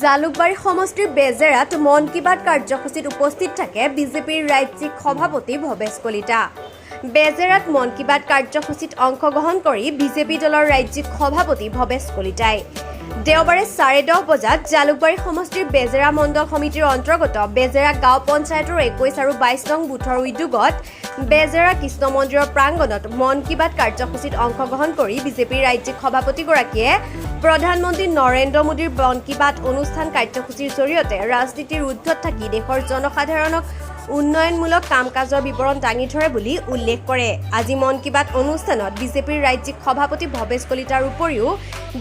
জালুকবাৰী সমষ্টিৰ বেজেৰাত মন কী বাত কাৰ্যসূচীত উপস্থিত থাকে বিজেপিৰ ৰাজ্যিক সভাপতি ভৱেশ কলিতা। বেজেৰাত মন কী বাত কাৰ্যসূচীত অংশগ্ৰহণ কৰি বিজেপি দলৰ ৰাজ্যিক সভাপতি ভৱেশ কলিতাই দেওবাৰে 10:30 বজাত জালুকবাৰী সমষ্টিৰ বেজেৰা মণ্ডল সমিতিৰ অন্তৰ্গত বেজেৰা গাঁও পঞ্চায়তৰ 21 আৰু 22 নং বুথৰ উদ্যোগত বেজেৰা কৃষ্ণ মন্দিৰৰ প্ৰাংগণত মন কী বাত কাৰ্যসূচীত অংশগ্ৰহণ কৰি বিজেপিৰ ৰাজ্যিক সভাপতিগৰাকীয়ে প্ৰধানমন্ত্ৰী নৰেন্দ্ৰ মোদীৰ মন কী বাত অনুষ্ঠান কাৰ্যসূচীৰ জৰিয়তে ৰাজনীতিৰ ঊৰ্ধত থাকি দেশৰ জনসাধাৰণক উন্নয়নমূলক কাম কাজৰ বিৱৰণ দাঙি ধৰে বুলি উল্লেখ কৰে। আজি মন কী বাত অনুষ্ঠানত বিজেপিৰ ৰাজ্যিক সভাপতি ভৱেশ কলিতাৰ উপৰিও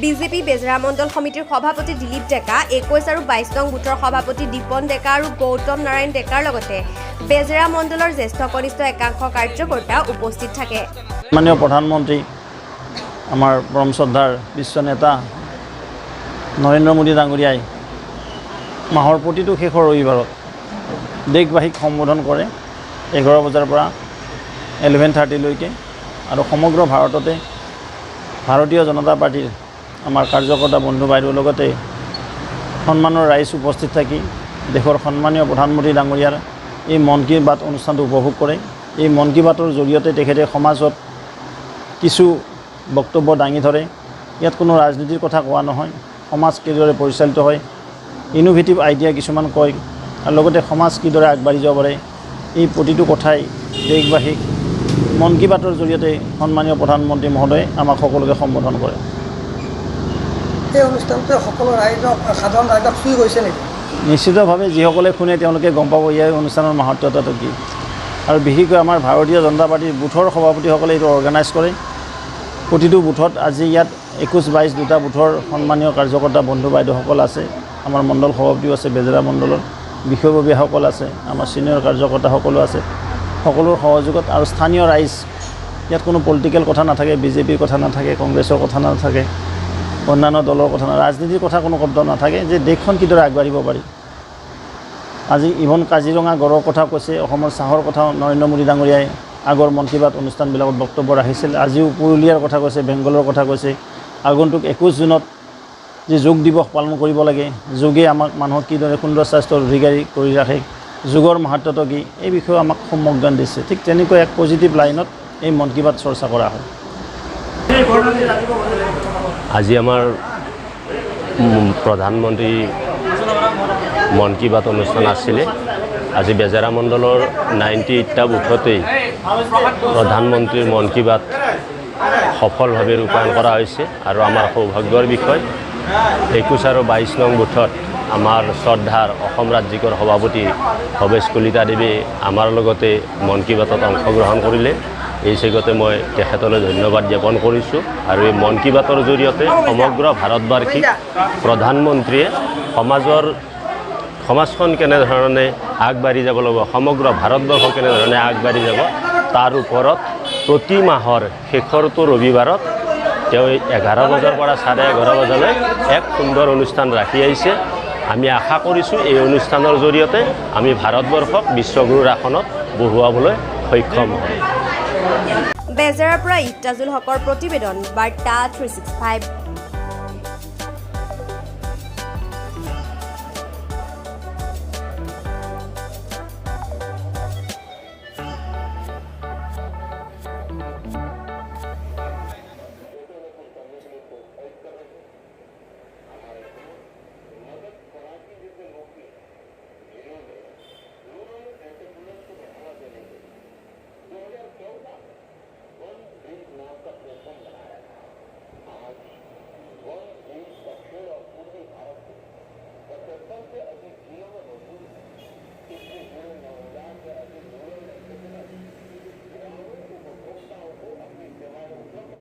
বিজেপি বেজেৰা মণ্ডল সমিতিৰ সভাপতি দিলীপ ডেকা, 21 আৰু 22 নং বুথৰ সভাপতি দীপন ডেকা আৰু গৌতম নাৰায়ণ ডেকাৰ লগতে বেজেৰা মণ্ডলৰ জ্যেষ্ঠ কনিষ্ঠ একাংশ কাৰ্যকৰ্তা উপস্থিত থাকে। মাননীয় প্ৰধানমন্ত্ৰী আমাৰ পৰম শ্ৰদ্ধাৰ বিশ্ব নেতা নৰেন্দ্ৰ মোদী ডাঙৰীয়াই মাহৰ প্ৰতিটো শেষৰ ৰবিবাৰত দেশবাসীক সম্বোধন কৰে 11 বজাৰ পৰা 11:30লৈকে আৰু সমগ্ৰ ভাৰততে ভাৰতীয় জনতা পাৰ্টীৰ আমাৰ কাৰ্যকৰ্তা বন্ধু বাইদেউৰ লগতে সন্মানৰ ৰাইজ উপস্থিত থাকি দেশৰ সন্মানীয় প্ৰধানমন্ত্ৰী ডাঙৰীয়াৰ এই মন কী বাত অনুষ্ঠানটো উপভোগ কৰে। এই মন কী বাতৰ জৰিয়তে তেখেতে সমাজত কিছু বক্তব্য দাঙি ধৰে। ইয়াত কোনো ৰাজনীতিৰ কথা কোৱা নহয়, সমাজ কিদৰে পৰিচালিত হয়, ইনোভেটিভ আইডিয়া কিছুমান কয় আৰু লগতে সমাজ কিদৰে আগবাঢ়ি যাব পাৰে এই প্ৰতিটো কথাই দেশবাসীক মন কী বাতৰ জৰিয়তে সন্মানীয় প্ৰধানমন্ত্ৰী মহোদয়ে আমাক সকলোকে সম্বোধন কৰে। এই অনুষ্ঠানটো সকলো ৰাইজক সাধাৰণ ৰাইজক চুই গৈছে নেকি? নিশ্চিতভাৱে যিসকলে শুনে তেওঁলোকে গম পাব এই অনুষ্ঠানৰ মাহাত্ম্যতাটো কি। আৰু বিশেষকৈ আমাৰ ভাৰতীয় জনতা পাৰ্টীৰ বুথৰ সভাপতিসকলে এইটো অৰ্গেনাইজ কৰে। প্ৰতিটো বুথত আজি ইয়াত 21-22 দুটা বুথৰ সন্মানীয় কাৰ্যকৰ্তা বন্ধু বাইদেউসকল আছে, আমাৰ মণ্ডল সভাপতিও আছে, বেজেৰা মণ্ডলৰ বিষয়ববীয়াসকল আছে, আমাৰ ছিনিয়ৰ কাৰ্যকৰ্তাসকলো আছে। সকলোৰ সহযোগত আৰু স্থানীয় ৰাইজ, ইয়াত কোনো পলিটিকেল কথা নাথাকে, বিজেপিৰ কথা নাথাকে, কংগ্ৰেছৰ কথা নাথাকে, অন্যান্য দলৰ কথা ৰাজনীতিৰ কথা কোনো শব্দ নাথাকে, যে দেশখন কিদৰে আগবাঢ়িব পাৰি। আজি ইভন কাজিৰঙা গড়ৰ কথা কৈছে, অসমৰ চাহৰ কথা নৰেন্দ্ৰ মোদী ডাঙৰীয়াই আগৰ মন কী বাত অনুষ্ঠানবিলাকত বক্তব্য ৰাখিছিল। আজিও পুৰুলিয়াৰ কথা কৈছে, বেংগলৰ কথা কৈছে। আগন্তুক 21 জুনত যে যোগ দিৱস পালন কৰিব লাগে, যোগে আমাক মানুহক কিদৰে সুন্দৰ স্বাস্থ্যৰ অধিকাৰী কৰি ৰাখে, যোগৰ মাহাত্ম্যটো কি, এই বিষয়ে আমাক সম্যক জ্ঞান দিছে। ঠিক তেনেকৈ এক পজিটিভ লাইনত এই মন কী বাত চৰ্চা কৰা হয়। আজি আমাৰ প্ৰধানমন্ত্ৰী মন কী বাত অনুষ্ঠান আছিলে। আজি বেজেৰা মণ্ডলৰ 98টা বুথতেই প্ৰধানমন্ত্ৰীৰ মন কী বাত সফলভাৱে ৰূপায়ণ কৰা হৈছে আৰু আমাৰ সৌভাগ্যৰ বিষয় 21 আৰু 22 নং বুথত আমাৰ শ্ৰদ্ধাৰ অসম ৰাজ্যিকৰ সভাপতি ভৱেশ কলিতা দেৱে আমাৰ লগতে মন কী বাতত অংশগ্ৰহণ কৰিলে। এই চেগতে মই তেখেতলৈ ধন্যবাদ জ্ঞাপন কৰিছোঁ। আৰু এই মন কী বাতৰ জৰিয়তে সমগ্ৰ ভাৰতবাসীক প্ৰধানমন্ত্ৰীয়ে সমাজখন কেনেধৰণে আগবাঢ়ি যাব লাগিব, সমগ্ৰ ভাৰতবৰ্ষ কেনেধৰণে আগবাঢ়ি যাব তাৰ ওপৰত প্ৰতি মাহৰ শেষৰটো ৰবিবাৰত তেওঁ 11 বজাৰ পৰা 11:30 বজালৈ এক সুন্দৰ অনুষ্ঠান ৰাখি আহিছে। আমি আশা কৰিছোঁ এই অনুষ্ঠানৰ জৰিয়তে আমি ভাৰতবৰ্ষক বিশ্বগুৰুৰ আসনত বহুৱাবলৈ সক্ষম হ'ম। বেজেৰাৰ পৰা ইফতাজুল হকৰ প্ৰতিবেদন, বাৰ্তা 365।